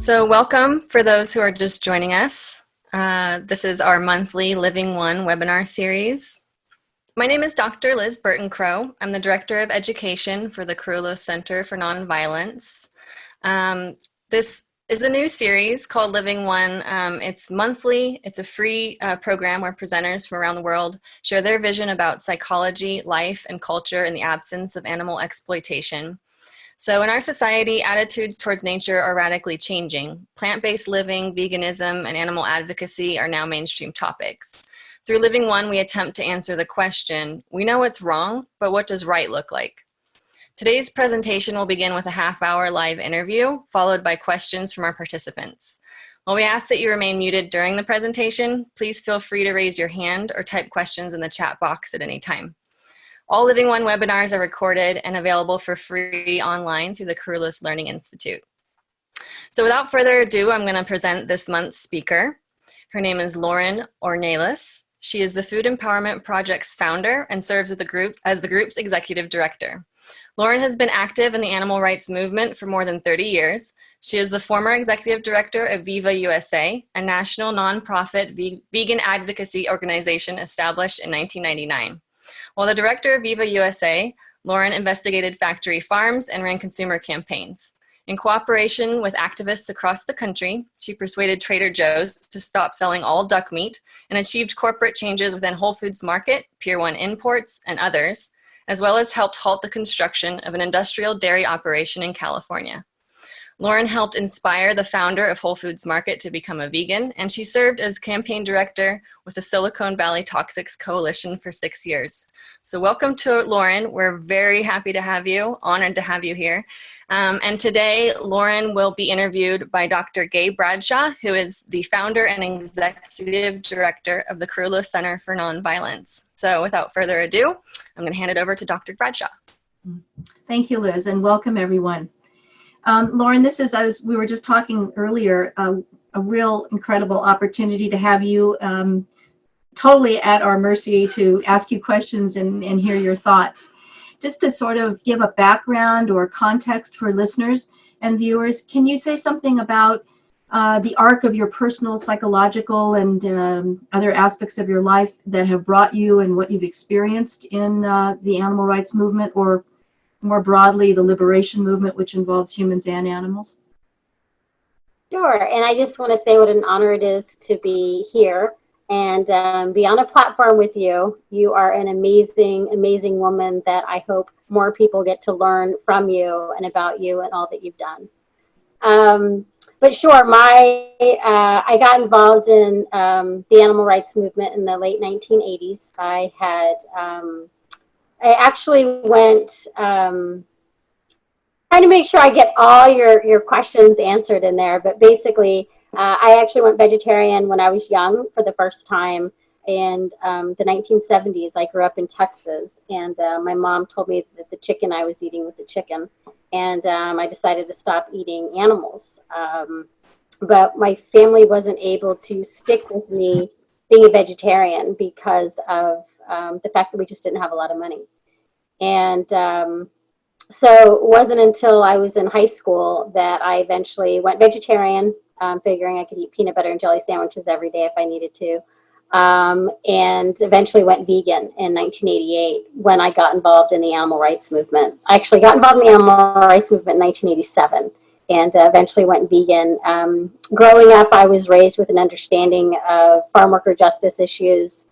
So welcome for those who are just joining us. This is our monthly Living One webinar series. My name is Dr. Liz Burton-Crow. I'm the Director of Education for the Ornelas Center for Nonviolence. This is a new series called Living One. It's monthly. It's a free program where presenters from around the world share their vision about psychology, life, and culture in the absence of animal exploitation. So in our society, attitudes towards nature are radically changing. Plant-based living, veganism, and animal advocacy are now mainstream topics. Through Living One, we attempt to answer the question, we know what's wrong, but what does right look like? Today's presentation will begin with a half-hour live interview, followed by questions from our participants. While we ask that you remain muted during the presentation, please feel free to raise your hand or type questions in the chat box at any time. All Living One webinars are recorded and available for free online through the Ornelas Learning Institute. So without further ado, I'm going to present this month's speaker. Her name is Lauren Ornelas. She is the Food Empowerment Project's founder and serves as the group's executive director. Lauren has been active in the animal rights movement for more than 30 years. She is the former executive director of Viva USA, a national nonprofit vegan advocacy organization established in 1999. While the director of Viva USA, Lauren investigated factory farms and ran consumer campaigns. In cooperation with activists across the country, she persuaded Trader Joe's to stop selling all duck meat and achieved corporate changes within Whole Foods Market, Pier Imports, and others, as well as helped halt the construction of an industrial dairy operation in California. Lauren helped inspire the founder of Whole Foods Market to become a vegan, and she served as campaign director with the Silicon Valley Toxics Coalition for 6 years. So welcome to Lauren. We're very happy to have you, honored to have you here. And today, Lauren will be interviewed by Dr. Gay Bradshaw, who is the founder and executive director of the Ornelas Center for Nonviolence. So without further ado, I'm going to hand it over to Dr. Bradshaw. Thank you, Liz, and welcome everyone. Lauren, this is, as we were just talking earlier, a real incredible opportunity to have you totally at our mercy to ask you questions and hear your thoughts. Just to sort of give a background or context for listeners and viewers, can you say something about the arc of your personal, psychological, and other aspects of your life that have brought you and what you've experienced in the animal rights movement, or more broadly, the liberation movement, which involves humans and animals? Sure, and I just want to say what an honor it is to be here and be on a platform with you. You are an amazing, amazing woman that I hope more people get to learn from you and about you and all that you've done. But sure, I got involved in the animal rights movement in the late 1980s. I actually went, trying to make sure I get all your questions answered in there, but basically I actually went vegetarian when I was young for the first time in the 1970s. I grew up in Texas, and my mom told me that the chicken I was eating was a chicken, and I decided to stop eating animals. But my family wasn't able to stick with me being a vegetarian because of the fact that we just didn't have a lot of money. And so it wasn't until I was in high school that I eventually went vegetarian, figuring I could eat peanut butter and jelly sandwiches every day if I needed to, and eventually went vegan in 1988 when I got involved in the animal rights movement. I actually got involved in the animal rights movement in 1987 and eventually went vegan. Growing up, I was raised with an understanding of farm worker justice issues,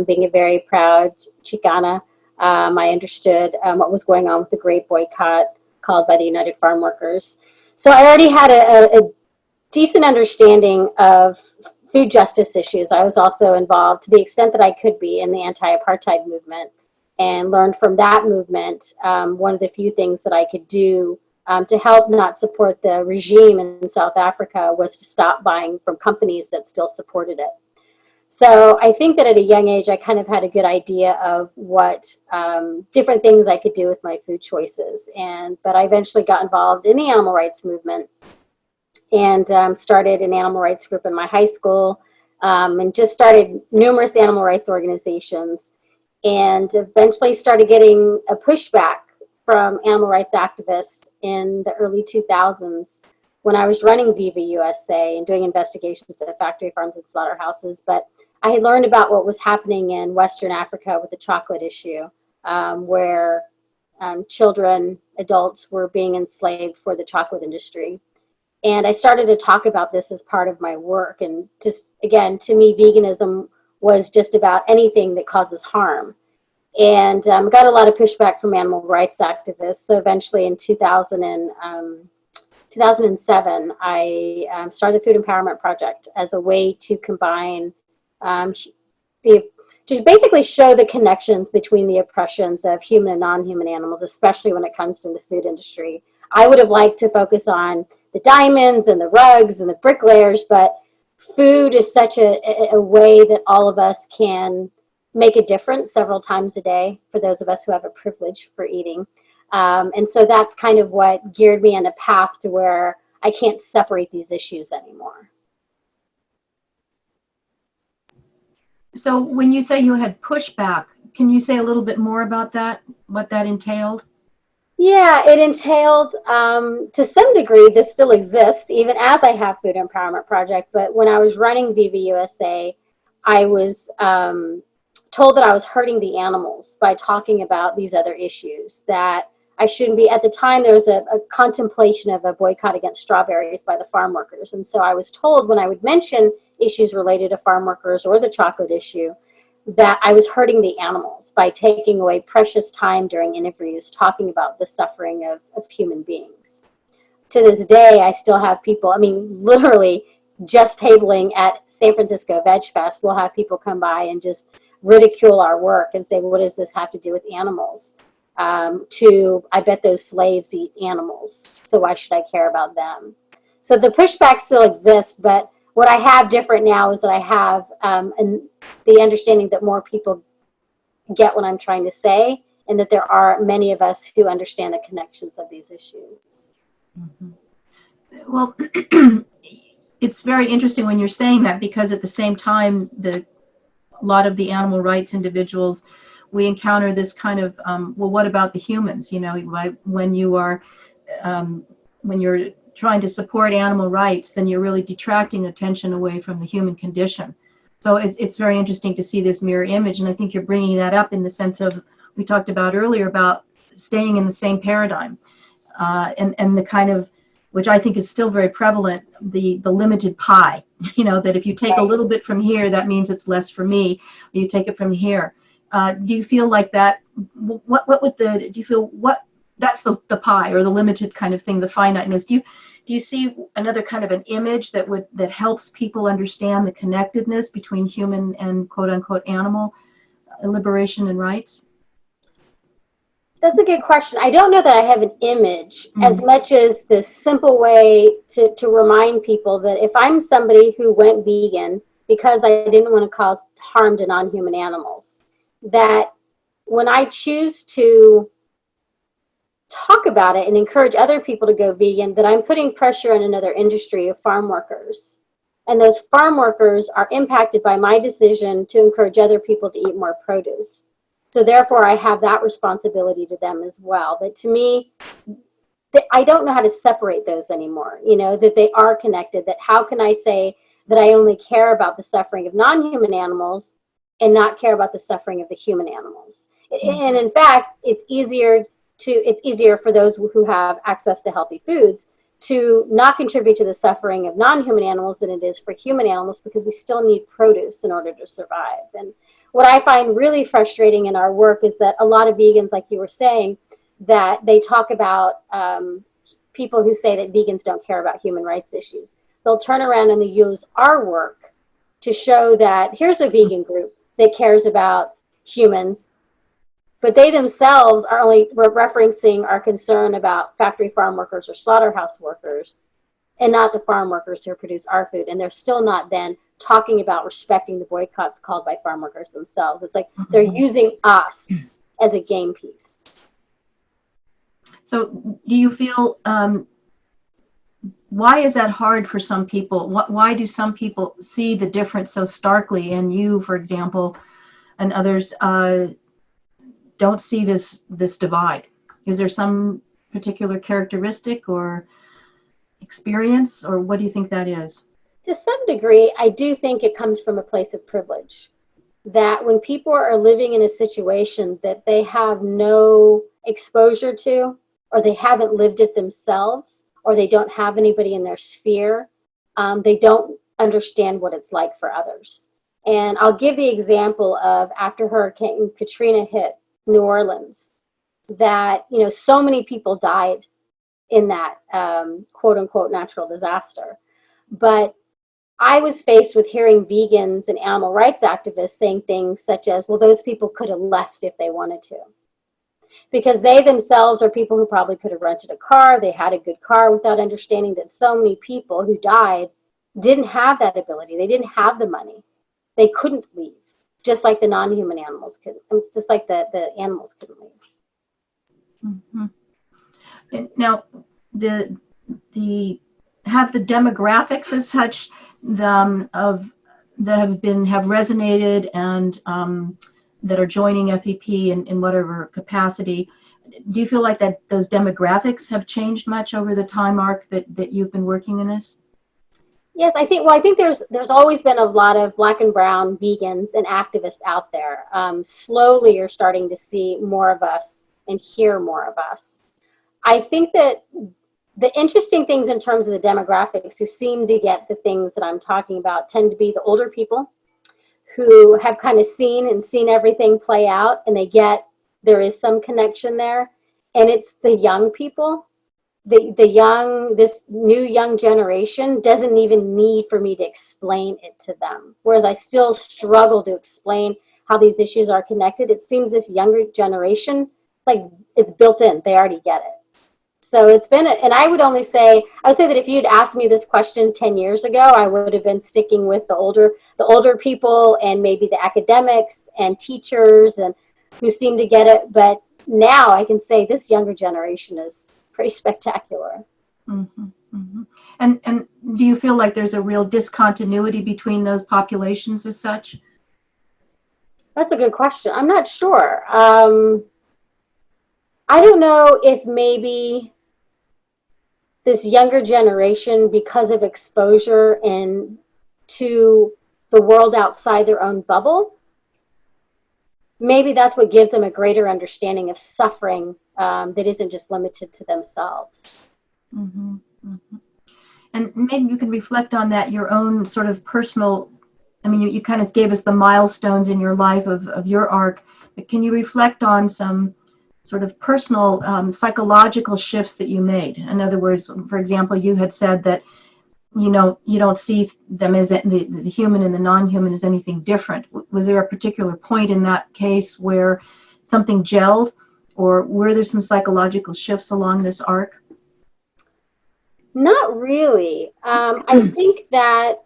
being a very proud Chicana. I understood what was going on with the great boycott called by the United Farm Workers. So I already had a decent understanding of food justice issues. I was also involved, to the extent that I could be, in the anti-apartheid movement, and learned from that movement one of the few things that I could do to help not support the regime in South Africa was to stop buying from companies that still supported it. So I think that at a young age, I kind of had a good idea of what different things I could do with my food choices. But I eventually got involved in the animal rights movement and started an animal rights group in my high school, and just started numerous animal rights organizations, and eventually started getting a pushback from animal rights activists in the early 2000s when I was running Viva USA and doing investigations at factory farms and slaughterhouses. But I had learned about what was happening in Western Africa with the chocolate issue, where children, adults were being enslaved for the chocolate industry. And I started to talk about this as part of my work. And just, again, to me, veganism was just about anything that causes harm. And got a lot of pushback from animal rights activists. So eventually in 2007, I started the Food Empowerment Project as a way to combine, to basically show the connections between the oppressions of human and non-human animals, especially when it comes to the food industry. I would have liked to focus on the diamonds and the rugs and the bricklayers, but food is such a way that all of us can make a difference several times a day for those of us who have a privilege for eating. And so that's kind of what geared me on a path to where I can't separate these issues anymore. So when you say you had pushback, can you say a little bit more about that, what that entailed? Yeah, it entailed, to some degree, this still exists, even as I have Food Empowerment Project. But when I was running Viva USA, I was told that I was hurting the animals by talking about these other issues, that I shouldn't be. At the time, there was a contemplation of a boycott against strawberries by the farm workers. And so I was told when I would mention issues related to farm workers or the chocolate issue, that I was hurting the animals by taking away precious time during interviews talking about the suffering of human beings. To this day, I still have people, I mean, literally just tabling at San Francisco Veg Fest, we'll have people come by and just ridicule our work and say, what does this have to do with animals? I bet those slaves eat animals, so why should I care about them? So the pushback still exists, but what I have different now is that I have the understanding that more people get what I'm trying to say, and that there are many of us who understand the connections of these issues. Mm-hmm. Well, it's very interesting when you're saying that, because at the same time, a lot of the animal rights individuals, we encounter this kind of, well, what about the humans? You know, when you're trying to support animal rights, then you're really detracting attention away from the human condition. So it's very interesting to see this mirror image, and I think you're bringing that up in the sense of, we talked about earlier about staying in the same paradigm, and the kind of, which I think is still very prevalent, the limited pie. You know, that if you take a little bit from here, that means it's less for me. Or you take it from here. Do you feel like that? Do you feel that's the pie, or the limited kind of thing, the finiteness? Do you see another kind of an image that helps people understand the connectedness between human and quote unquote animal liberation and rights? That's a good question. I don't know that I have an image as much as this simple way to remind people that if I'm somebody who went vegan because I didn't want to cause harm to non-human animals, that when I choose to talk about it and encourage other people to go vegan, that I'm putting pressure on another industry of farm workers. And those farm workers are impacted by my decision to encourage other people to eat more produce. So therefore, I have that responsibility to them as well. But to me, I don't know how to separate those anymore, you know, that they are connected, that how can I say that I only care about the suffering of non-human animals and not care about the suffering of the human animals? And in fact, it's easier for those who have access to healthy foods to not contribute to the suffering of non-human animals than it is for human animals, because we still need produce in order to survive. And what I find really frustrating in our work is that a lot of vegans, like you were saying, that they talk about people who say that vegans don't care about human rights issues. They'll turn around and they use our work to show that here's a vegan group that cares about humans, but they themselves are only referencing our concern about factory farm workers or slaughterhouse workers, and not the farm workers who produce our food. And they're still not then talking about respecting the boycotts called by farm workers themselves. It's like they're using us as a game piece. So do you feel, why is that hard for some people? Why do some people see the difference so starkly, and you, for example, and others don't see this divide? Is there some particular characteristic or experience, or what do you think that is? To some degree, I do think it comes from a place of privilege. That when people are living in a situation that they have no exposure to, or they haven't lived it themselves, or they don't have anybody in their sphere, they don't understand what it's like for others. And I'll give the example of after Hurricane Katrina hit New Orleans, that, you know, so many people died in that quote unquote natural disaster. But I was faced with hearing vegans and animal rights activists saying things such as, well, those people could have left if they wanted to. Because they themselves are people who probably could have rented a car, they had a good car, without understanding that so many people who died didn't have that ability. They didn't have the money. They couldn't leave, just like the non-human animals could. It's just like the animals couldn't leave. Mm-hmm. Now, have the demographics as such have resonated and that are joining F.E.P. in whatever capacity. Do you feel like that those demographics have changed much over the time arc that you've been working in this? Yes, I think there's always been a lot of Black and brown vegans and activists out there. Slowly you're starting to see more of us and hear more of us. I think that the interesting things in terms of the demographics who seem to get the things that I'm talking about tend to be the older people who have kind of seen everything play out, and they get there is some connection there. And it's the young people, this new young generation doesn't even need for me to explain it to them. Whereas I still struggle to explain how these issues are connected. It seems this younger generation, like it's built in, they already get it. So it's been, and I would say that if you'd asked me this question 10 years ago, I would have been sticking with the older people and maybe the academics and teachers and who seem to get it. But now I can say this younger generation is pretty spectacular. Mm-hmm, mm-hmm. And do you feel like there's a real discontinuity between those populations as such? That's a good question. I'm not sure. I don't know if maybe this younger generation, because of exposure and to the world outside their own bubble, maybe that's what gives them a greater understanding of suffering that isn't just limited to themselves. Mm-hmm, mm-hmm. And maybe you can reflect on that, your own sort of personal, I mean, you kind of gave us the milestones in your life of your arc, but can you reflect on some sort of personal psychological shifts that you made? In other words, for example, you had said that, you don't see them as the human and the non-human as anything different. Was there a particular point in that case where something gelled, or were there some psychological shifts along this arc? Not really. I think that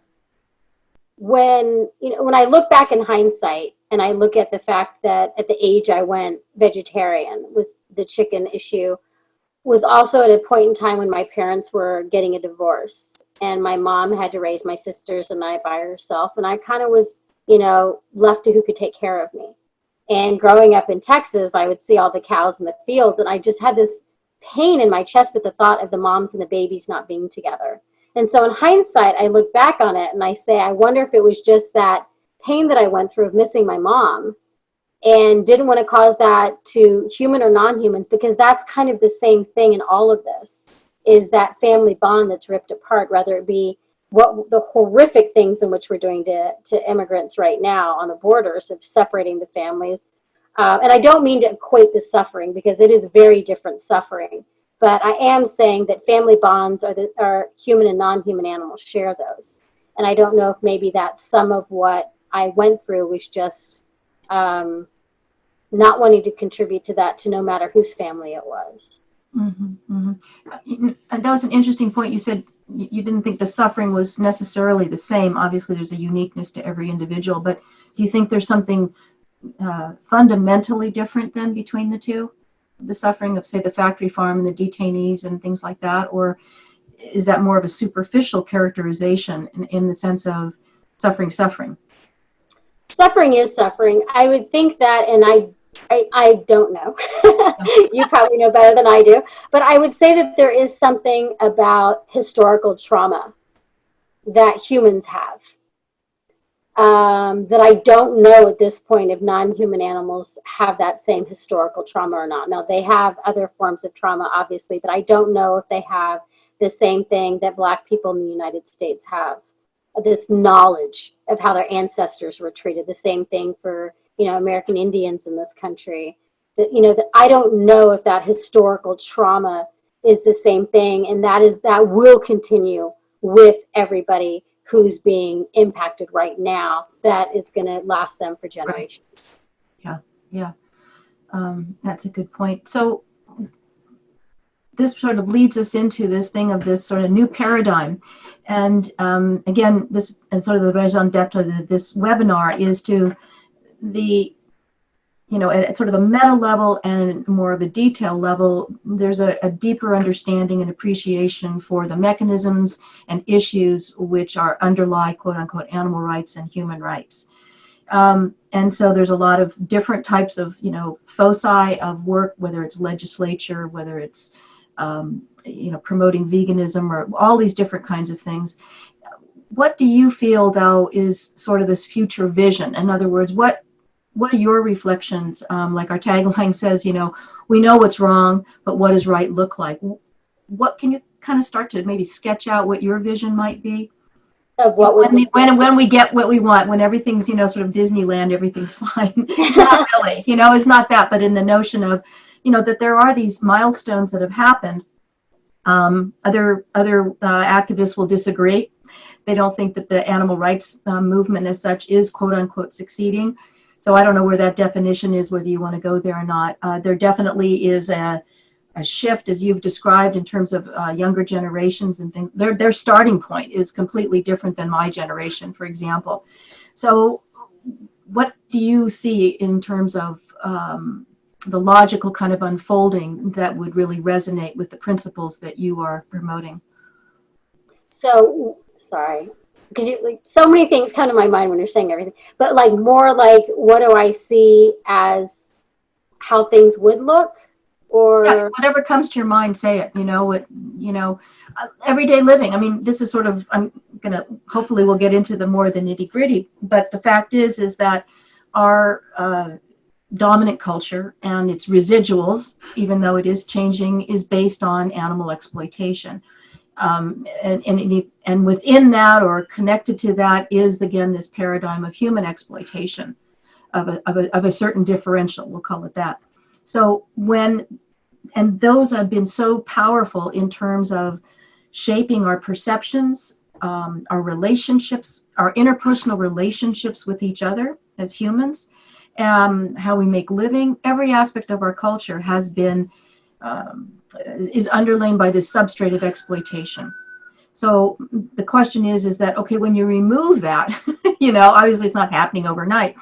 when I look back in hindsight and I look at the fact that at the age I went vegetarian, was the chicken issue was also at a point in time when my parents were getting a divorce and my mom had to raise my sisters and I by herself. And I kind of was, left to who could take care of me. And growing up in Texas, I would see all the cows in the fields and I just had this pain in my chest at the thought of the moms and the babies not being together. And so in hindsight, I look back on it and I say, I wonder if it was just that pain that I went through of missing my mom and didn't want to cause that to human or non-humans, because that's kind of the same thing in all of this, is that family bond that's ripped apart, whether it be what the horrific things in which we're doing to immigrants right now on the borders of separating the families. And I don't mean to equate the suffering because it is very different suffering. But I am saying that family bonds are human and non-human animals share those. And I don't know if maybe that's some of what I went through was just not wanting to contribute to that, to no matter whose family it was. Mm-hmm, mm-hmm. And that was an interesting point. You said you didn't think the suffering was necessarily the same. Obviously, there's a uniqueness to every individual. But do you think there's something fundamentally different then between the two? The suffering of, say, the factory farm and the detainees and things like that? Or is that more of a superficial characterization in the sense of suffering? Suffering is suffering. I would think that, and I don't know. You probably know better than I do. But I would say that there is something about historical trauma that humans have that I don't know at this point if non-human animals have that same historical trauma or not. Now, they have other forms of trauma, obviously, but I don't know if they have the same thing that Black people in the United States have, this knowledge of how their ancestors were treated. The same thing for, American Indians in this country. That I don't know if that historical trauma is the same thing, and that will continue with everybody who's being impacted right now. That is going to last them for generations. Right. Yeah. That's a good point. So this sort of leads us into this thing of this sort of new paradigm. And again, this and sort of the raison d'etre of this webinar is to at sort of a meta level and more of a detail level, there's a deeper understanding and appreciation for the mechanisms and issues which underlie quote unquote animal rights and human rights. And so there's a lot of different types of, foci of work, whether it's legislature, whether it's, promoting veganism or all these different kinds of things. What do you feel, though, is sort of this future vision? In other words, what are your reflections? Like our tagline says, we know what's wrong, but what does right look like? What can you kind of start to maybe sketch out what your vision might be? Of what when we get what we want, when everything's, sort of Disneyland, everything's fine. Not really, it's not that, but in the notion of, that there are these milestones that have happened. Other activists will disagree. They don't think that the animal rights movement as such is quote unquote succeeding. So I don't know where that definition is, whether you want to go there or not. There definitely is a shift, as you've described, in terms of younger generations and things. Their starting point is completely different than my generation, for example. So what do you see in terms of the logical kind of unfolding that would really resonate with the principles that you are promoting? So, sorry, because so many things come to my mind when you're saying everything, but more like, what do I see as how things would look? Or yeah, whatever comes to your mind, say it. Everyday living. I mean, this is sort of, hopefully we'll get into the more the nitty gritty, but the fact is that our dominant culture and its residuals, even though it is changing, is based on animal exploitation. And within that, or connected to that, is again this paradigm of human exploitation of a certain differential, we'll call it that. So and those have been so powerful in terms of shaping our perceptions, our relationships, our interpersonal relationships with each other as humans, how we make living. Every aspect of our culture has been is underlain by this substrate of exploitation. So the question is that, okay, when you remove that, obviously it's not happening overnight,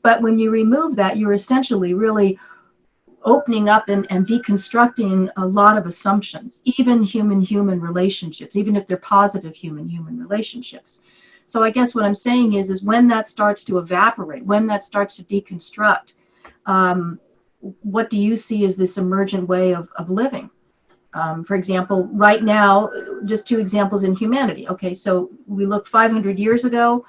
but when you remove that, you're essentially really opening up and deconstructing a lot of assumptions, even human relationships, even if they're positive human relationships. So I guess what I'm saying is when that starts to evaporate, when that starts to deconstruct, what do you see as this emergent way of living? For example, right now, just two examples in humanity. Okay, so we look 500 years ago,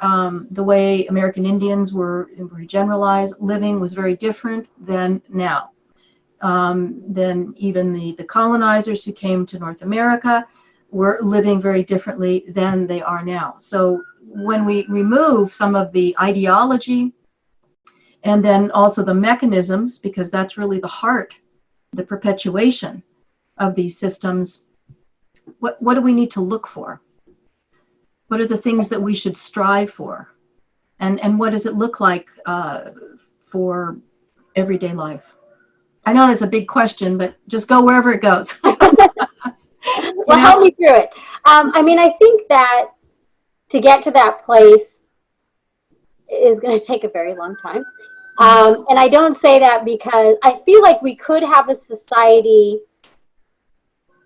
the way American Indians were generalized, living was very different than now. Then even the colonizers who came to North America were living very differently than they are now. So when we remove some of the ideology and then also the mechanisms, because that's really the heart, the perpetuation of these systems, what do we need to look for? What are the things that we should strive for? And what does it look like for everyday life? I know that's a big question, but just go wherever it goes. Well, help me through it. I think that to get to that place is going to take a very long time. And I don't say that because I feel like we could have a society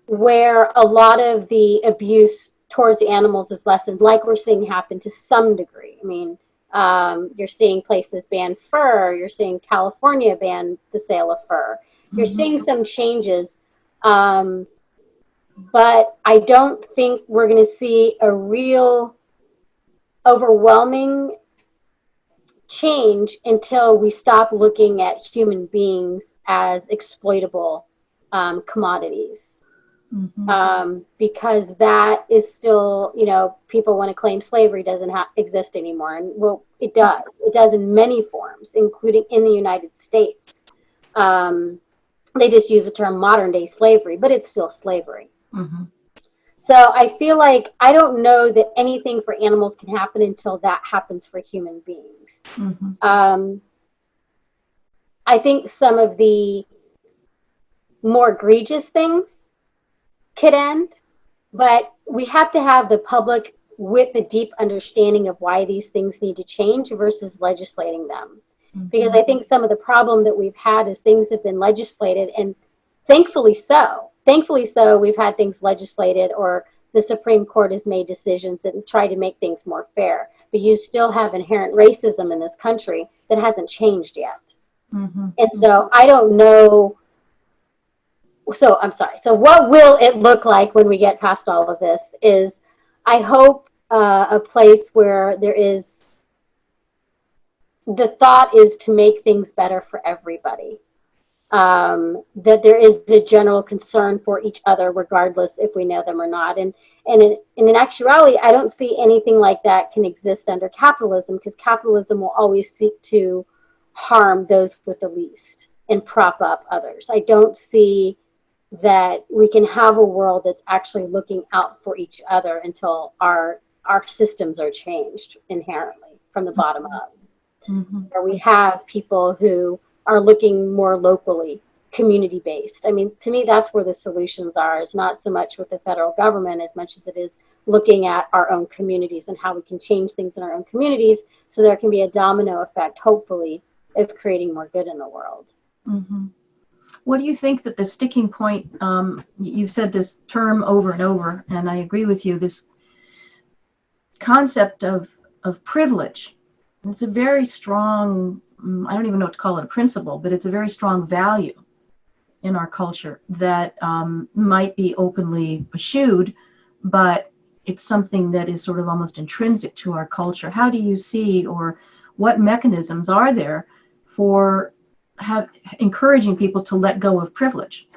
where a lot of the abuse towards animals is lessened, like we're seeing happen to some degree. You're seeing places ban fur. You're seeing California ban the sale of fur. You're seeing some changes. But I don't think we're going to see a real overwhelming change until we stop looking at human beings as exploitable commodities. Because that is still, people want to claim slavery doesn't exist anymore. And well, it does. It does in many forms, including in the United States. They just use the term modern day slavery, but it's still slavery. So I feel like I don't know that anything for animals can happen until that happens for human beings. I think some of the more egregious things could end, but we have to have the public with a deep understanding of why these things need to change versus legislating them. Because I think some of the problem that we've had is things have been legislated, and thankfully so. Thankfully so, we've had things legislated, or the Supreme Court has made decisions that try to make things more fair. But you still have inherent racism in this country that hasn't changed yet. And so I don't know. So I'm sorry. So what will it look like when we get past all of this is, I hope a place where there is, the thought is to make things better for everybody. That there is a general concern for each other, regardless if we know them or not. And in actuality, I don't see anything like that can exist under capitalism, because capitalism will always seek to harm those with the least and prop up others. I don't see that we can have a world that's actually looking out for each other until our systems are changed inherently from the bottom up. Where we have people who are looking more locally, community-based. I mean, to me, that's where the solutions are. It's not so much with the federal government as much as it is looking at our own communities and how we can change things in our own communities so there can be a domino effect, hopefully, of creating more good in the world. What do you think that the sticking point, you've said this term over and over, and I agree with you, this concept of privilege. It's a very strong, I don't even know what to call it, a principle, but it's a very strong value in our culture that might be openly eschewed, but it's something that is sort of almost intrinsic to our culture. How do you see, or what mechanisms are there for encouraging people to let go of privilege?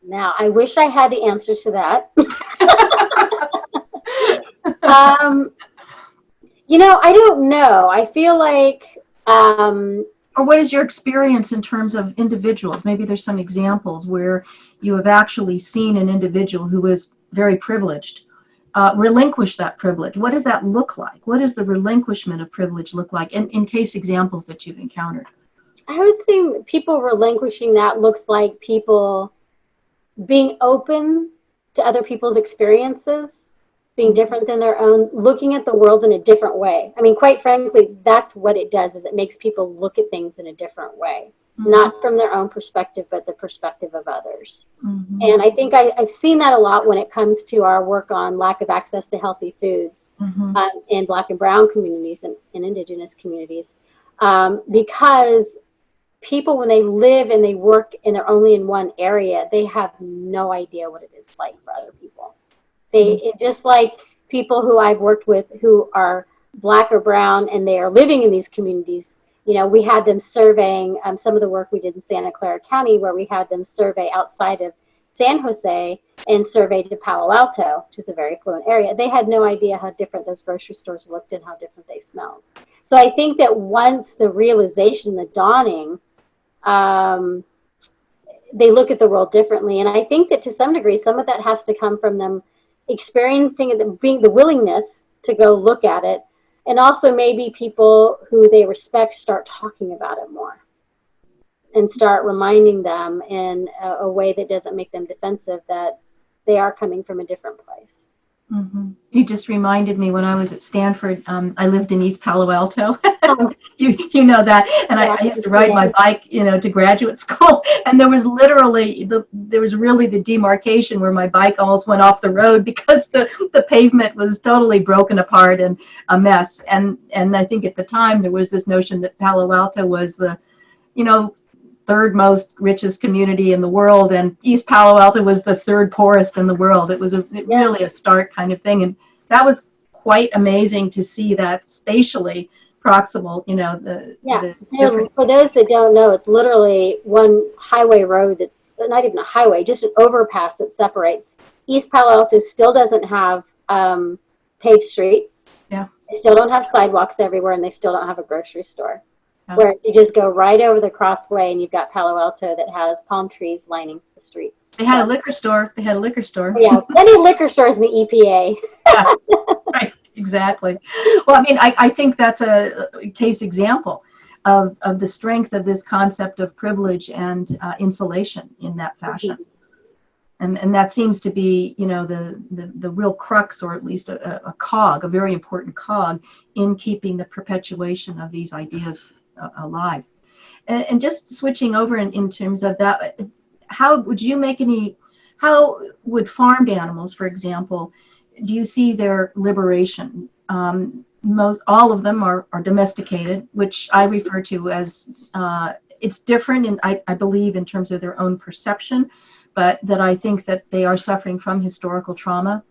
Now, I wish I had the answer to that. I don't know. I feel like... or what is your experience in terms of individuals? Maybe there's some examples where you have actually seen an individual who is very privileged relinquish that privilege. What does that look like? What does the relinquishment of privilege look like? And in case examples that you've encountered. I would say people relinquishing that looks like people being open to other people's experiences, being different than their own, looking at the world in a different way. I mean, quite frankly, that's what it does, is it makes people look at things in a different way, not from their own perspective, but the perspective of others. And I think I've seen that a lot when it comes to our work on lack of access to healthy foods in Black and Brown communities and Indigenous communities, because people, when they live and they work and they're only in one area, they have no idea what it is like for other people. Just like people who I've worked with who are Black or Brown and they are living in these communities, we had them surveying some of the work we did in Santa Clara County, where we had them survey outside of San Jose and survey to Palo Alto, which is a very affluent area. They had no idea how different those grocery stores looked and how different they smelled. So I think that once the realization, the dawning, they look at the world differently. And I think that to some degree, some of that has to come from them experiencing it, being the willingness to go look at it. And also maybe people who they respect start talking about it more and start reminding them in a way that doesn't make them defensive that they are coming from a different place. You just reminded me when I was at Stanford, I lived in East Palo Alto. Oh, You know that. And yeah, I used to ride my bike, to graduate school, and there was really the demarcation where my bike almost went off the road because the pavement was totally broken apart and a mess. And I think at the time there was this notion that Palo Alto was the, you know, third most richest community in the world, and East Palo Alto was the third poorest in the world. It was really a stark kind of thing, and that was quite amazing to see that spatially proximal, yeah. the different. For those that don't know, it's literally one highway road that's not even a highway, just an overpass that separates. East Palo Alto still doesn't have paved streets. Yeah. They still don't have sidewalks everywhere, and they still don't have a grocery store. Yeah. Where you just go right over the crossway, and you've got Palo Alto that has palm trees lining the streets. They had a liquor store. Yeah, plenty of liquor stores in the EPA. Yeah, right, exactly. Well, I mean, I think that's a case example of the strength of this concept of privilege and insulation in that fashion. And that seems to be, the real crux, or at least a cog, a very important cog in keeping the perpetuation of these ideas alive. And just switching over in terms of that, how would farmed animals, for example, do you see their liberation? All of them are domesticated, which I refer to as, it's different, and I believe in terms of their own perception, but that I think that they are suffering from historical trauma.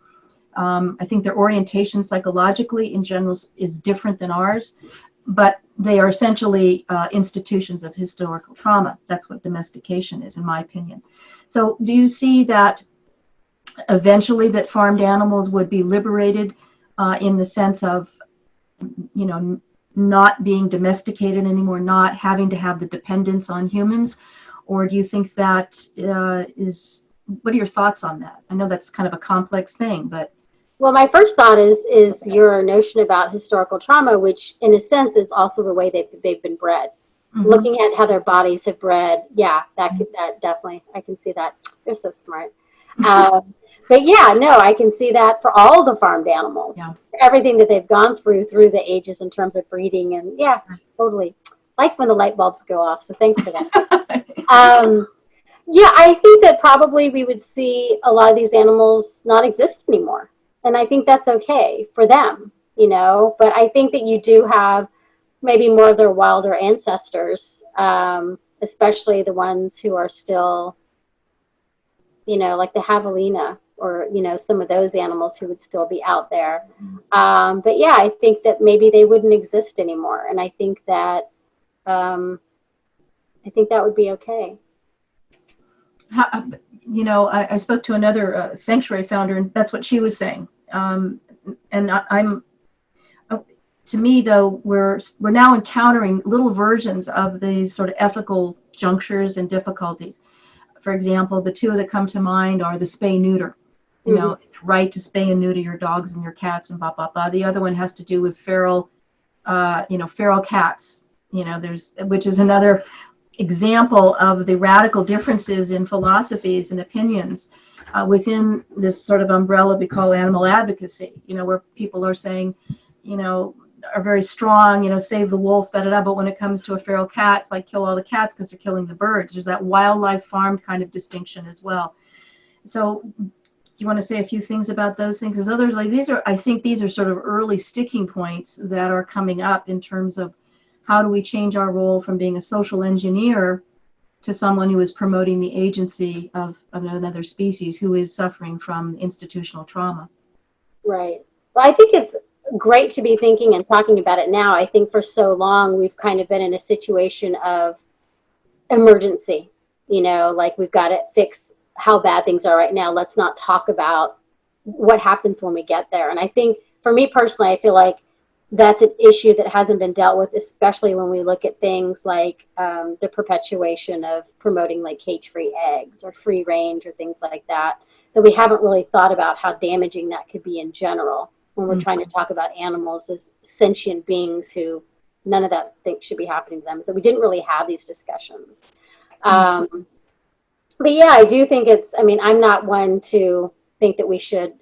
I think their orientation psychologically in general is different than ours, but they are essentially institutions of historical trauma. That's what domestication is, in my opinion. So do you see that eventually that farmed animals would be liberated in the sense of, not being domesticated anymore, not having to have the dependence on humans? Or do you think that what are your thoughts on that? I know that's kind of a complex thing, but. Well, my first thought is your notion about historical trauma, which in a sense is also the way they've been bred. Mm-hmm. Looking at how their bodies have bred, that definitely, I can see that. You're so smart. But yeah, no, I can see that for all the farmed animals, everything that they've gone through the ages in terms of breeding, and totally. Like when the light bulbs go off, so thanks for that. I think that probably we would see a lot of these animals not exist anymore. And I think that's okay for them, but I think that you do have maybe more of their wilder ancestors, especially the ones who are still, like the javelina or, some of those animals who would still be out there. But yeah, I think that maybe they wouldn't exist anymore. And I think that would be okay. I spoke to another sanctuary founder, and that's what she was saying. And to me, though, we're now encountering little versions of these sort of ethical junctures and difficulties. For example, the two that come to mind are the spay neuter. It's right to spay and neuter your dogs and your cats and blah blah blah. The other one has to do with feral cats. Which is another example of the radical differences in philosophies and opinions within this sort of umbrella we call animal advocacy, where people are saying, are very strong, save the wolf, but when it comes to a feral cat, it's like kill all the cats because they're killing the birds. There's that wildlife farmed kind of distinction as well. So do you want to say a few things about those things? Because others, I think these are sort of early sticking points that are coming up in terms of how do we change our role from being a social engineer to someone who is promoting the agency of another species who is suffering from institutional trauma? Right. Well, I think it's great to be thinking and talking about it now. I think for so long we've kind of been in a situation of emergency, like we've got to fix how bad things are right now. Let's not talk about what happens when we get there. And I think for me personally, I feel like that's an issue that hasn't been dealt with, especially when we look at things like the perpetuation of promoting like cage-free eggs or free range or things like that we haven't really thought about how damaging that could be in general when we're trying to talk about animals as sentient beings who none of that thing should be happening to them. So we didn't really have these discussions. But yeah, I do think I'm not one to think that we should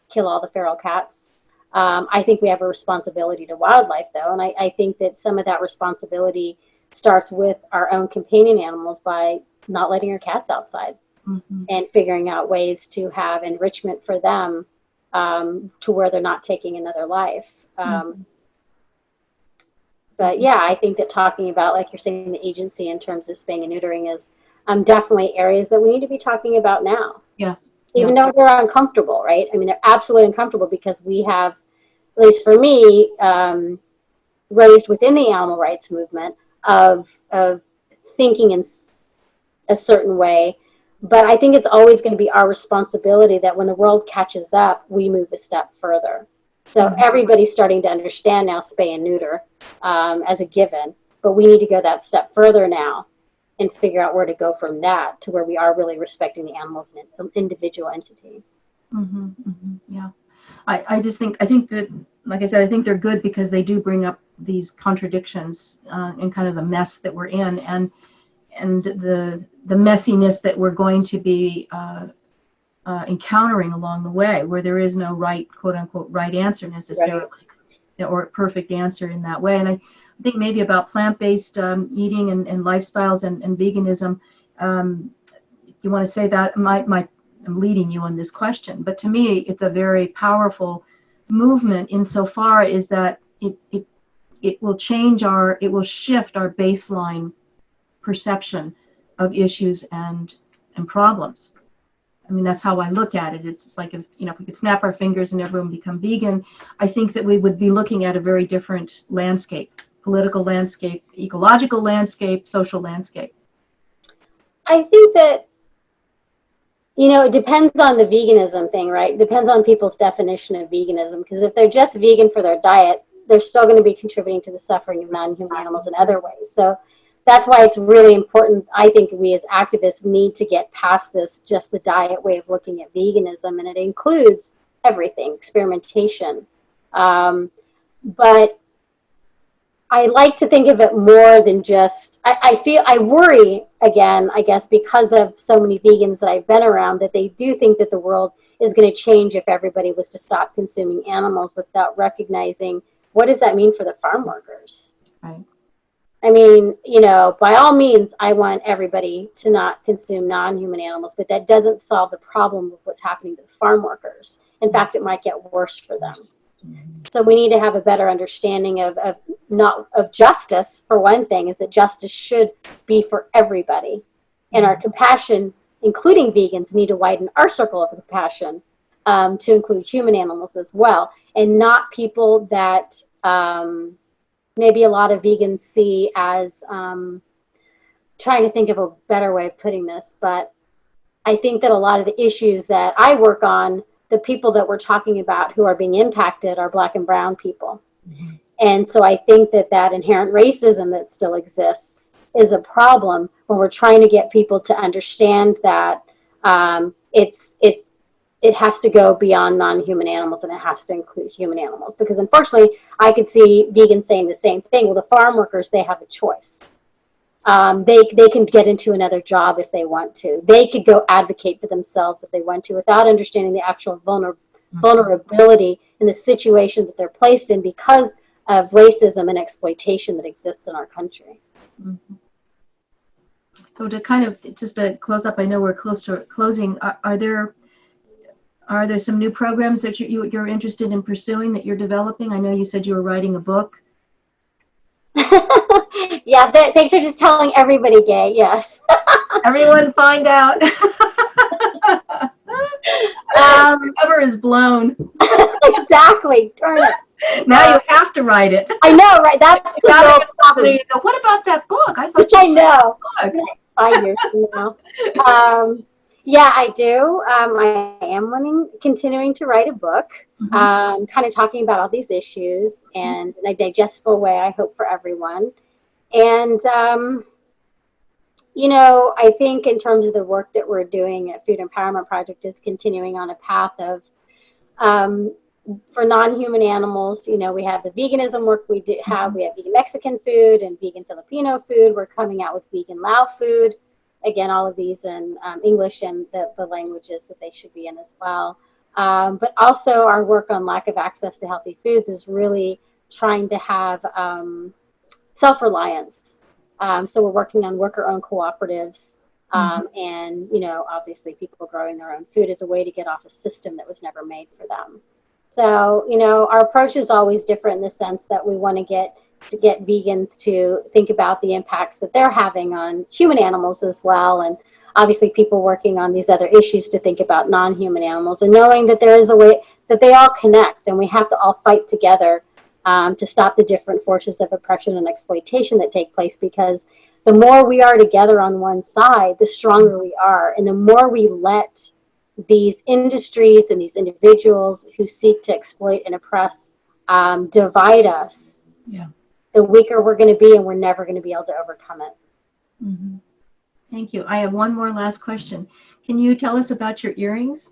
kill all the feral cats. I think we have a responsibility to wildlife, though, and I think that some of that responsibility starts with our own companion animals by not letting our cats outside and figuring out ways to have enrichment for them to where they're not taking another life. But yeah, I think that talking about, like you're saying, the agency in terms of spaying and neutering is definitely areas that we need to be talking about now. Yeah. Even though they're uncomfortable, right? I mean, they're absolutely uncomfortable because we have, at least for me, raised within the animal rights movement of thinking in a certain way. But I think it's always going to be our responsibility that when the world catches up, we move a step further. So everybody's starting to understand now spay and neuter as a given, but we need to go that step further now and figure out where to go from that to where we are really respecting the animals and an individual entity. Yeah. I think that, like I said, I think they're good because they do bring up these contradictions and kind of the mess that we're in and the messiness that we're going to be encountering along the way, where there is no right, quote unquote, right answer necessarily, or perfect answer in that way. And I think maybe about plant-based eating and lifestyles and veganism, if you want to say that, I'm leading you on this question, but to me, it's a very powerful movement insofar as that it will shift our baseline perception of issues and problems. I mean, that's how I look at it. It's just like if we could snap our fingers and everyone become vegan, I think that we would be looking at a very different landscape, political landscape, ecological landscape, social landscape. I think that, it depends on the veganism thing, right? It depends on people's definition of veganism, because if they're just vegan for their diet, they're still going to be contributing to the suffering of non-human animals in other ways. So that's why it's really important. I think we as activists need to get past this, just the diet way of looking at veganism, and it includes everything, experimentation. But I like to think of it more than just, I worry, again, I guess, because of so many vegans that I've been around, that they do think that the world is going to change if everybody was to stop consuming animals without recognizing what does that mean for the farm workers. Right. I mean, by all means, I want everybody to not consume non-human animals, but that doesn't solve the problem of what's happening to the farm workers. In fact, it might get worse for them. So we need to have a better understanding of justice. For one thing, is that justice should be for everybody, and our compassion, including vegans, need to widen our circle of compassion to include human animals as well, and not people that maybe a lot of vegans see as trying to think of a better way of putting this. But I think that a lot of the issues that I work on, the people that we're talking about who are being impacted are Black and brown people. And so I think that inherent racism that still exists is a problem when we're trying to get people to understand that it has to go beyond non-human animals, and it has to include human animals. Because unfortunately, I could see vegans saying the same thing. Well, the farm workers, they have a choice. They can get into another job if they want to. They could go advocate for themselves if they want to, without understanding the actual vulnerability in the situation that they're placed in because of racism and exploitation that exists in our country. So to kind of just to close up, I know we're close to closing. Are there some new programs that you're interested in pursuing that you're developing? I know you said you were writing a book. Yeah, thanks for just telling everybody, Gay. Yes. Everyone find out. Cover is blown. Exactly. Darn it. Now you have to write it. I know, right? That's the problem. What about that book? I thought I know. 5 years from now. Yeah, I do. I am continuing to write a book, kind of talking about all these issues and in a digestible way, I hope, for everyone. And, I think in terms of the work that we're doing at Food Empowerment Project is continuing on a path of, for non-human animals, we have the veganism work we have vegan Mexican food and vegan Filipino food. We're coming out with vegan Lao food. Again, all of these in English and the languages that they should be in as well. But also our work on lack of access to healthy foods is really trying to have self-reliance. So we're working on worker-owned cooperatives and, obviously people growing their own food as a way to get off a system that was never made for them. So, our approach is always different in the sense that we want to get vegans to think about the impacts that they're having on human animals as well. And obviously people working on these other issues to think about non-human animals, and knowing that there is a way that they all connect and we have to all fight together to stop the different forces of oppression and exploitation that take place, because the more we are together on one side, the stronger we are. And the more we let these industries and these individuals who seek to exploit and oppress divide us, the weaker we're going to be, and we're never going to be able to overcome it. Mm-hmm. Thank you. I have one more last question. Can you tell us about your earrings?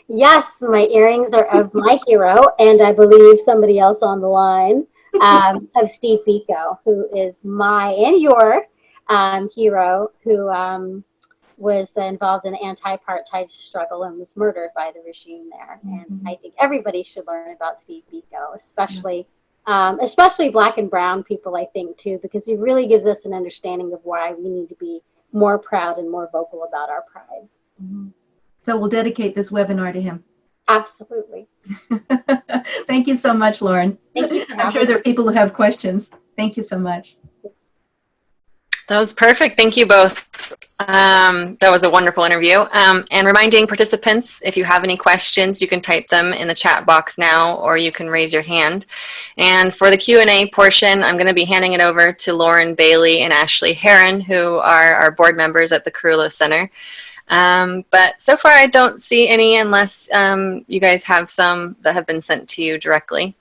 Yes, my earrings are of my hero, and I believe somebody else on the line, of Steve Biko, who is my and your hero, who was involved in the anti-apartheid struggle and was murdered by the regime there. And I think everybody should learn about Steve Biko, especially Black and brown people, I think, too, because he really gives us an understanding of why we need to be more proud and more vocal about our pride. Mm-hmm. So we'll dedicate this webinar to him. Absolutely. Thank you so much, Lauren. Thank you. I'm sure there are people who have questions. Thank you so much. That was perfect. Thank you both. That was a wonderful interview. And reminding participants, if you have any questions, you can type them in the chat box now, or you can raise your hand. And for the Q&A portion, I'm going to be handing it over to Lauren Bailey and Ashley Heron, who are our board members at the Carullo Center. But so far I don't see any, unless you guys have some that have been sent to you directly.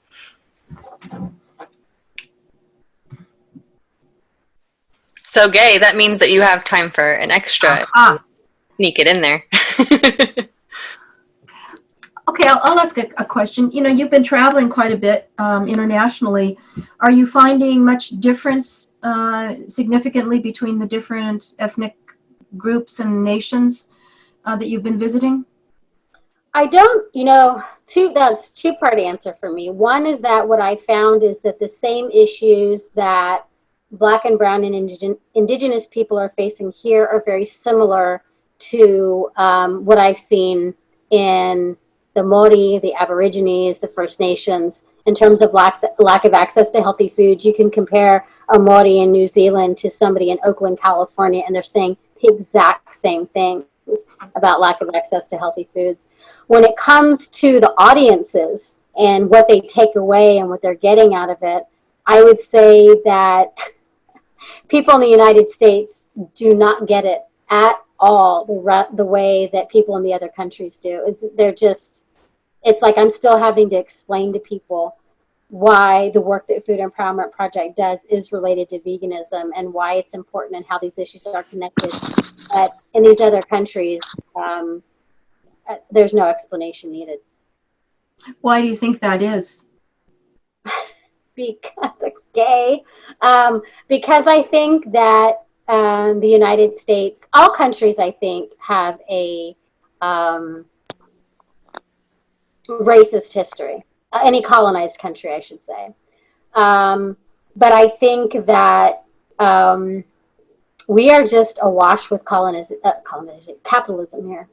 So Gay, that means that you have time for an extra. Sneak it in there. Okay, I'll ask a question. You've been traveling quite a bit internationally. Are you finding much difference significantly between the different ethnic groups and nations that you've been visiting? I don't, that's a two-part answer for me. One is that what I found is that the same issues that Black and brown and indigenous people are facing here are very similar to what I've seen in the Maori, the Aborigines, the First Nations. In terms of lack of access to healthy food, you can compare a Maori in New Zealand to somebody in Oakland, California, and they're saying the exact same things about lack of access to healthy foods. When it comes to the audiences and what they take away and what they're getting out of it, I would say that people in the United States do not get it at all the way that people in the other countries do. It's like I'm still having to explain to people why the work that Food Empowerment Project does is related to veganism and why it's important and how these issues are connected. But in these other countries, there's no explanation needed. Why do you think that is? Because of gay. Because I think that the United States, all countries, I think, have a racist history. Any colonized country, I should say. But I think that we are just awash with capitalism here.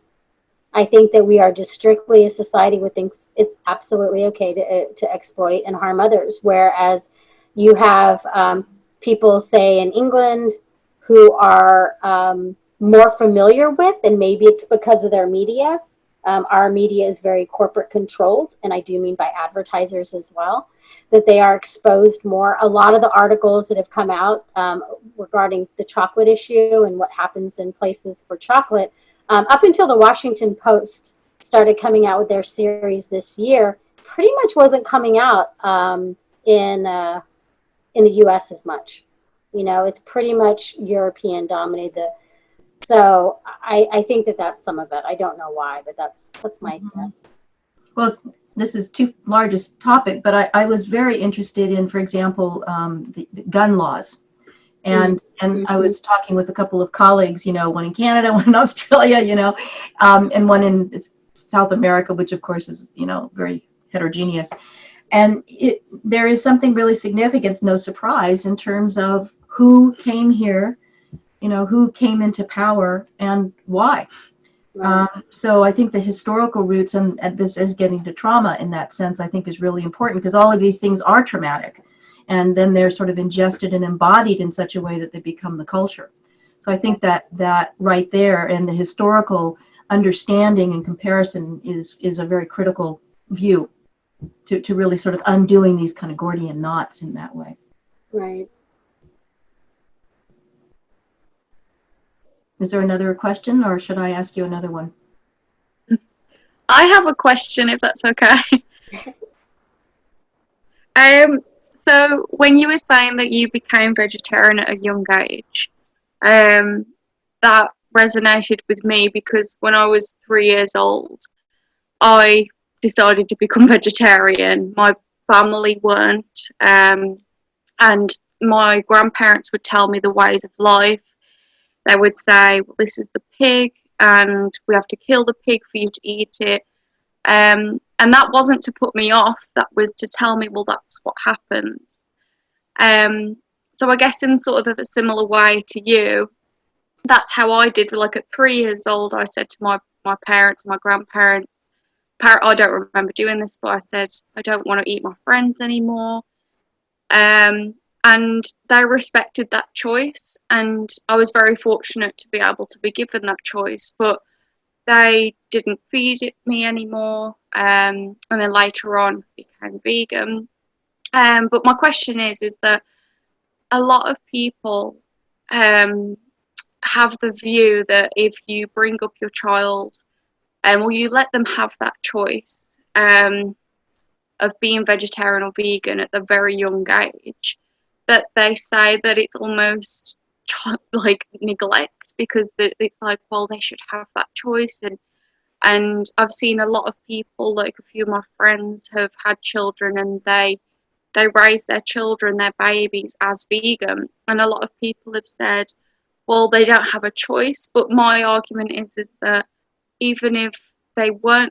I think that we are just strictly a society who thinks it's absolutely okay to exploit and harm others, whereas you have people, say, in England who are more familiar with, and maybe it's because of their media. Our media is very corporate controlled, and I do mean by advertisers as well, that they are exposed more. A lot of the articles that have come out regarding the chocolate issue and what happens in places for chocolate, up until the Washington Post started coming out with their series this year, pretty much wasn't coming out in the U.S. as much. It's pretty much European dominated. So I think that that's some of it. I don't know why, but that's my guess. Well, this is too large a topic, but I was very interested in, for example, the gun laws. And I was talking with a couple of colleagues, one in Canada, one in Australia, and one in South America, which of course is, very heterogeneous. And there is something really significant, no surprise, in terms of who came here, who came into power and why. Right. So I think the historical roots and this is getting to trauma in that sense, I think is really important, because all of these things are traumatic. And then they're sort of ingested and embodied in such a way that they become the culture. So I think that right there, and the historical understanding and comparison is a very critical view to really sort of undoing these kind of Gordian knots in that way. Right. Is there another question, or should I ask you another one? I have a question, if that's okay. So when you were saying that you became vegetarian at a young age, that resonated with me, because when I was 3 years old, I decided to become vegetarian. My family weren't, and my grandparents would tell me the ways of life. They would say, well, this is the pig, and we have to kill the pig for you to eat it. And that wasn't to put me off, that was to tell me, well, that's what happens. So I guess in sort of a similar way to you, that's how I did. Like at 3 years old, I said to my parents, my grandparents, I don't remember doing this, but I said, I don't want to eat my friends anymore. And they respected that choice, and I was very fortunate to be able to be given that choice, but they didn't feed it me anymore, and then later on became vegan. But my question is that a lot of people have the view that if you bring up your child or you let them have that choice of being vegetarian or vegan at the very young age, that they say that it's almost like neglect, because it's like, well, they should have that choice. And I've seen a lot of people, like a few of my friends have had children, and they raise their children, their babies, as vegan. And a lot of people have said, well, they don't have a choice. But my argument is that even if they were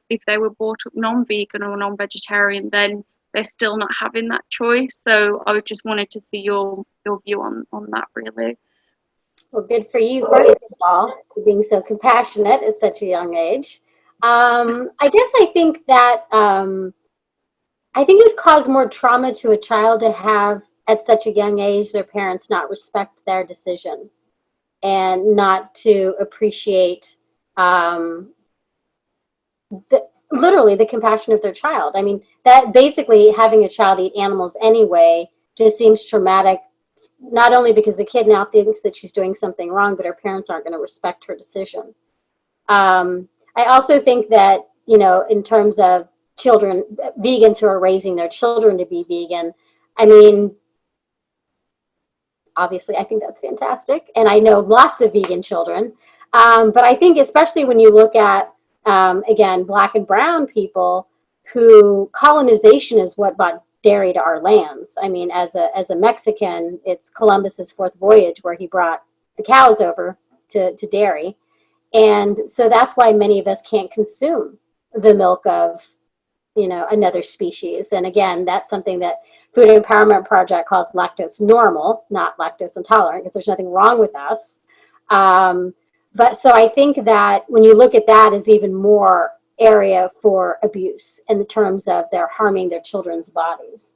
brought up non-vegan or non-vegetarian, then they're still not having that choice. So I just wanted to see your view on that, really. Well, good for you, first of all, for being so compassionate at such a young age. I guess I think that I think it would cause more trauma to a child to have, at such a young age, their parents not respect their decision and not to appreciate literally the compassion of their child. I mean, that basically having a child eat animals anyway just seems traumatic, not only because the kid now thinks that she's doing something wrong, but her parents aren't going to respect her decision. I also think that, in terms of children, vegans who are raising their children to be vegan, I mean, obviously, I think that's fantastic. And I know lots of vegan children. But I think especially when you look at, again, Black and brown people who colonization is what brought dairy to our lands. I mean, as a Mexican, it's Columbus's fourth voyage where he brought the cows over to dairy. And so that's why many of us can't consume the milk of, another species. And again, that's something that Food Empowerment Project calls lactose normal, not lactose intolerant, because there's nothing wrong with us. But so I think that when you look at that as even more area for abuse in the terms of they're harming their children's bodies.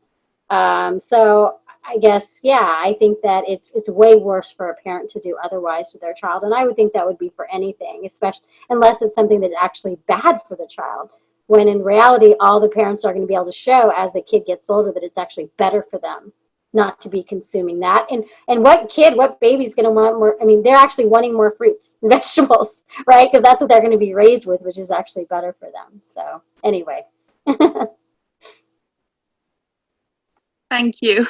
So I guess, I think that it's way worse for a parent to do otherwise to their child. And I would think that would be for anything, especially unless it's something that's actually bad for the child. When in reality, all the parents are going to be able to show as the kid gets older that it's actually better for them not to be consuming that. And what baby's going to want more? I mean, they're actually wanting more fruits and vegetables, right? Because that's what they're going to be raised with, which is actually better for them. So anyway. Thank you.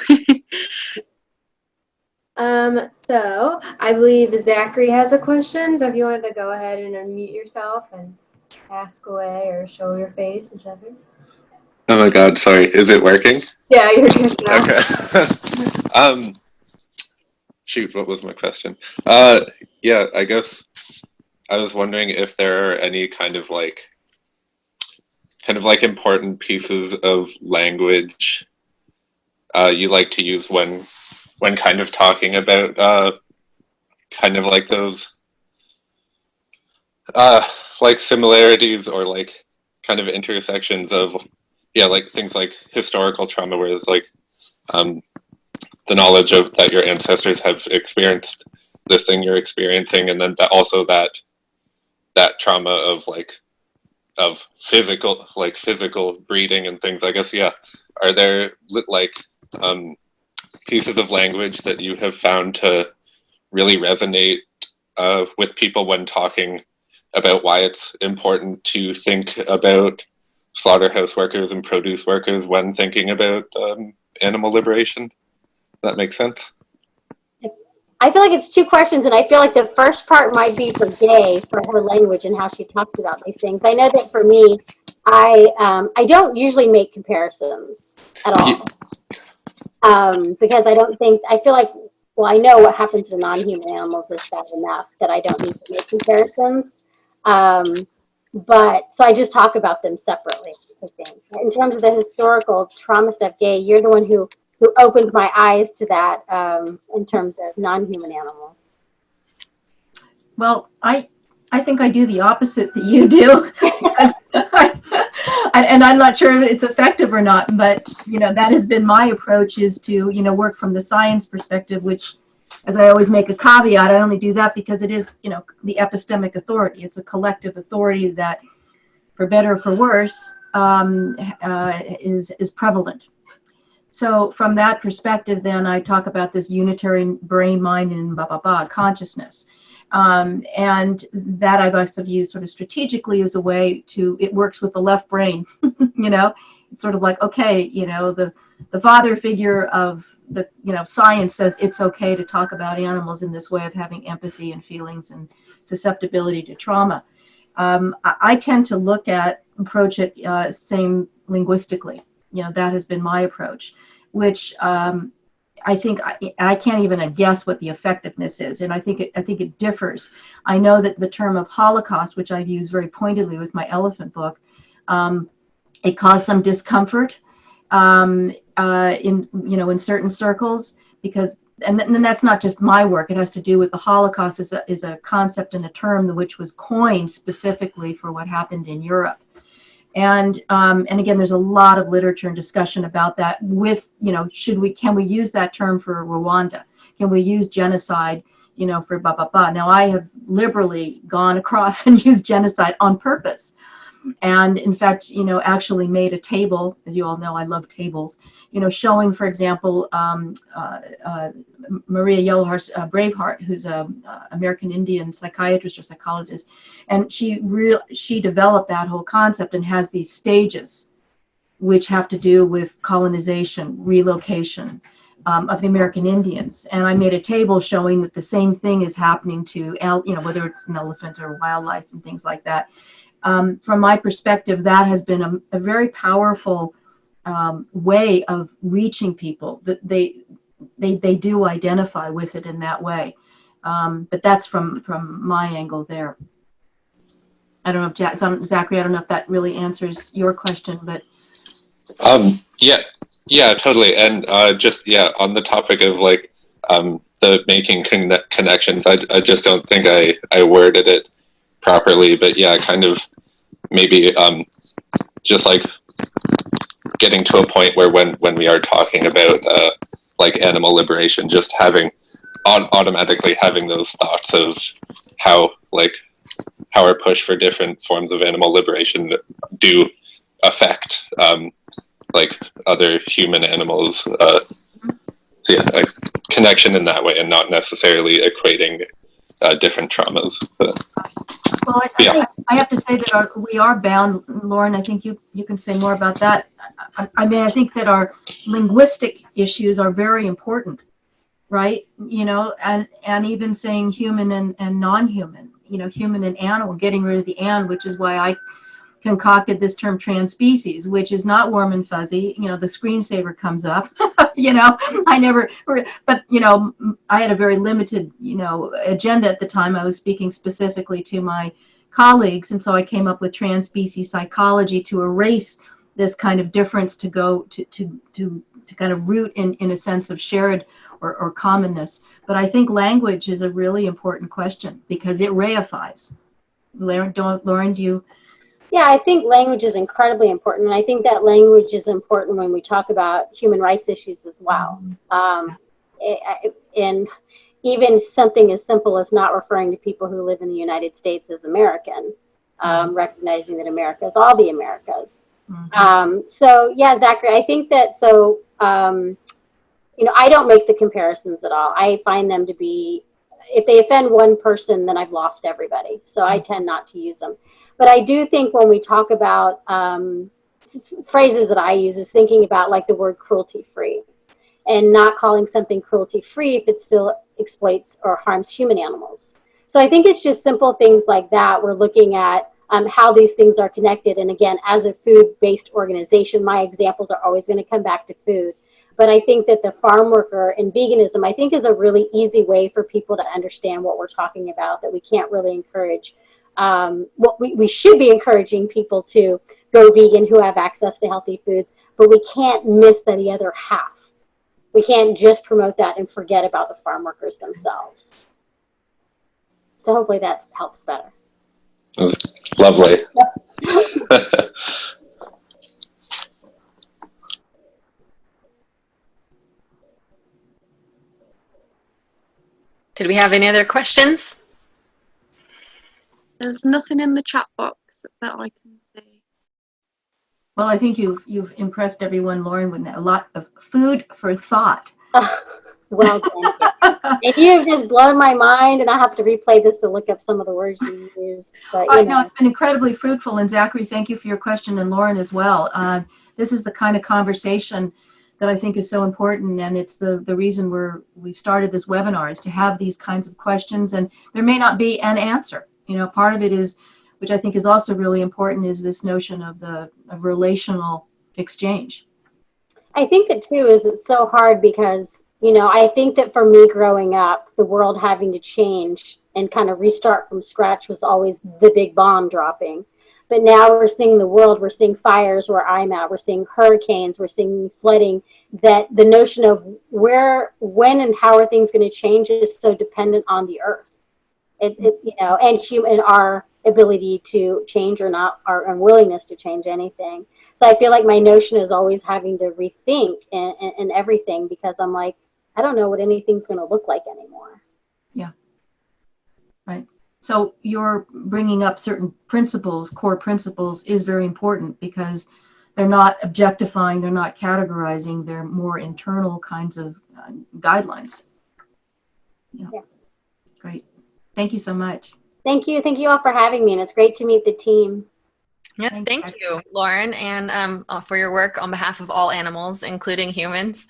So I believe Zachary has a question. So if you wanted to go ahead and unmute yourself and ask away or show your face, whichever. Oh my God, sorry. Is it working? Yeah, you're good now. Okay. Shoot, what was my question? Yeah, I guess I was wondering if there are any kind of kind of like important pieces of language you like to use when kind of talking about kind of like those like similarities or like kind of intersections of like things like historical trauma, whereas like the knowledge of that your ancestors have experienced this thing you're experiencing, and then that also that trauma of like of physical breeding and things, I guess. Are there like pieces of language that you have found to really resonate with people when talking about why it's important to think about slaughterhouse workers and produce workers when thinking about animal liberation? That makes sense? I feel like it's two questions, and I feel like the first part might be for Gay, for her language and how she talks about these things. I know that for me, I don't usually make comparisons at all, because I feel like, well, I know what happens to non-human animals is bad enough that I don't need to make comparisons. But so I just talk about them separately, I think. In terms of the historical trauma stuff, Gay, you're the one who opened my eyes to that in terms of non-human animals. Well, I think I do the opposite that you do. And I'm not sure if it's effective or not, but that has been my approach, is to work from the science perspective, which, as I always make a caveat, I only do that because it is the epistemic authority. It's a collective authority that, for better or for worse, is prevalent. So from that perspective, then I talk about this unitary brain, mind, and consciousness. And that I've also used sort of strategically as a way to, it works with the left brain, it's sort of like, okay, the father figure of the, science says it's okay to talk about animals in this way of having empathy and feelings and susceptibility to trauma. I tend to approach it same linguistically. That has been my approach, which I think I can't even guess what the effectiveness is, and I think it differs. I know that the term of Holocaust, which I've used very pointedly with my elephant book, it caused some discomfort in certain circles, because and that's not just my work. It has to do with the Holocaust is a concept and a term which was coined specifically for what happened in Europe. And again, there's a lot of literature and discussion about that. With can we use that term for Rwanda? Can we use genocide? For Now, I have liberally gone across and used genocide on purpose, and in fact, actually made a table. As you all know, I love tables. Showing, for example, Maria Yellowhorse Braveheart, who's an American Indian psychiatrist or psychologist, and she developed that whole concept and has these stages, which have to do with colonization, relocation of the American Indians. And I made a table showing that the same thing is happening to whether it's an elephant or wildlife and things like that. From my perspective, that has been a very powerful way of reaching people. That they do identify with it in that way. But that's from my angle there. I don't know if Zachary, I don't know if that really answers your question, but. Yeah, totally. And just on the topic of like the making connections, I just don't think I worded it properly, but kind of maybe just like getting to a point where when we are talking about like animal liberation, just automatically having those thoughts of how our push for different forms of animal liberation do affect like other human animals. So a connection in that way, and not necessarily equating different traumas. But, well, I have to say that we are bound, Lauren. I think you can say more about that. I mean, I think that our linguistic issues are very important, right? And even saying human and non-human, human and animal, getting rid of the "and," which is why I concocted this term trans-species, which is not warm and fuzzy. The screensaver comes up. I never, but I had a very limited agenda at the time. I was speaking specifically to my colleagues, and so I came up with trans-species psychology to erase this kind of difference, to go to kind of root in a sense of shared or commonness. But I think language is a really important question because it reifies. Lauren, do you? Yeah, I think language is incredibly important. And I think that language is important when we talk about human rights issues as well. And even something as simple as not referring to people who live in the United States as American, recognizing that America is all the Americas. So yeah, Zachary, I think that, so, you know, I don't make the comparisons at all. I find them to be, if they offend one person, then I've lost everybody. So I tend not to use them. But I do think when we talk about phrases that I use is thinking about like the word cruelty free, and not calling something cruelty free if it still exploits or harms human animals. So I think it's just simple things like that. We're looking at how these things are connected. And again, as a food-based organization, my examples are always going to come back to food. But I think that the farm worker and veganism, I think, is a really easy way for people to understand what we're talking about, that we can't really encourage. We should be encouraging people to go vegan who have access to healthy foods, but we can't miss the other half. We can't just promote that and forget about the farm workers themselves. So hopefully that helps better. That's lovely. Did we have any other questions? There's nothing in the chat box that I can see. Well, I think you've impressed everyone, Lauren, with a lot of food for thought. Well, thank you. And you've just blown my mind, and I have to replay this to look up some of the words you used. But you know, it's been incredibly fruitful. And Zachary, thank you for your question, and Lauren as well. This is the kind of conversation that I think is so important, and it's the reason we've started this webinar, is to have these kinds of questions. And there may not be an answer. You know, part of it is, which I think is also really important, is this notion of of relational exchange. I think that too is it's so hard because, you know, I think that for me growing up, the world having to change and kind of restart from scratch was always the big bomb dropping. But now we're seeing the world, we're seeing fires where I'm at, we're seeing hurricanes, we're seeing flooding, that the notion of where, when, and how are things going to change is so dependent on the earth. You know, and our ability to change or not, our unwillingness to change anything. So I feel like my notion is always having to rethink and everything, because I'm like, I don't know what anything's going to look like anymore. Yeah. Right. So you're bringing up certain principles, core principles, is very important, because they're not objectifying, they're not categorizing, they're more internal kinds of guidelines. Yeah. Great. Thank you so much. Thank you. Thank you all for having me. And it's great to meet the team. Yeah, thank you, Lauren, and for your work on behalf of all animals, including humans.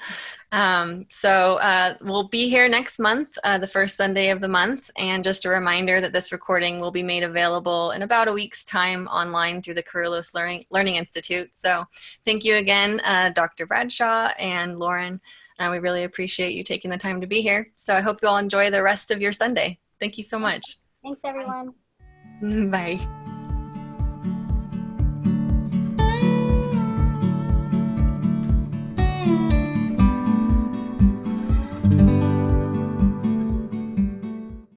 So we'll be here next month, the first Sunday of the month. And just a reminder that this recording will be made available in about a week's time online through the Carrillos Learning Institute. So thank you again, Dr. Bradshaw and Lauren. We really appreciate you taking the time to be here. So I hope you all enjoy the rest of your Sunday. Thank you so much. Thanks, everyone. Bye.